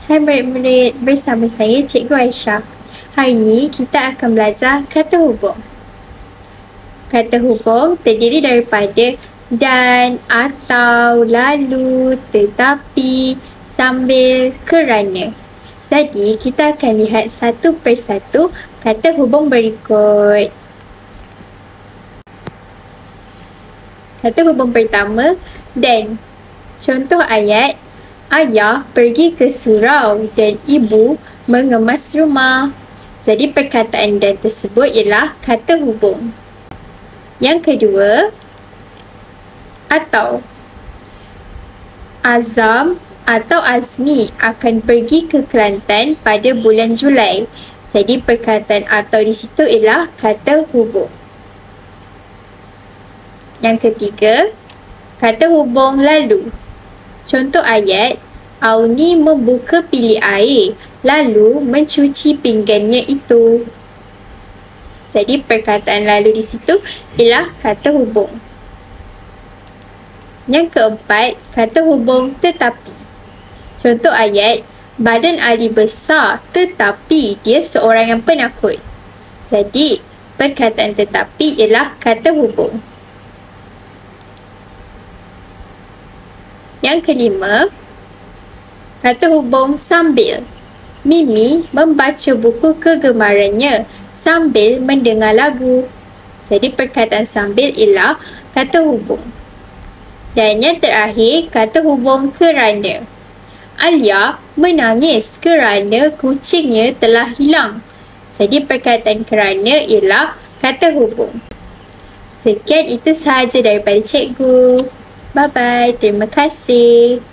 Hai murid-murid, bersama saya Cikgu Aisyah. Hari ini kita akan belajar kata hubung. Kata hubung terdiri daripada dan, atau, lalu, tetapi, sambil, kerana. Jadi, kita akan lihat satu persatu kata hubung berikut. Kata hubung pertama, dan. Contoh ayat, ayah pergi ke surau dan ibu mengemas rumah. Jadi perkataan dan tersebut ialah kata hubung. Yang kedua, atau. Azam atau Azmi akan pergi ke Kelantan pada bulan Julai. Jadi perkataan atau di situ ialah kata hubung. Yang ketiga, kata hubung lalu. Contoh ayat, Auni membuka bilik air lalu mencuci pinggannya itu. Jadi perkataan lalu di situ ialah kata hubung. Yang keempat, kata hubung tetapi. Contoh ayat, badan Ali besar tetapi dia seorang yang penakut. Jadi perkataan tetapi ialah kata hubung. Yang kelima, kata hubung sambil. Mimi membaca buku kegemarannya sambil mendengar lagu. Jadi perkataan sambil ialah kata hubung. Dan yang terakhir, kata hubung kerana. Alia menangis kerana kucingnya telah hilang. Jadi perkataan kerana ialah kata hubung. Sekian itu sahaja daripada cikgu. Bye-bye. Terima kasih.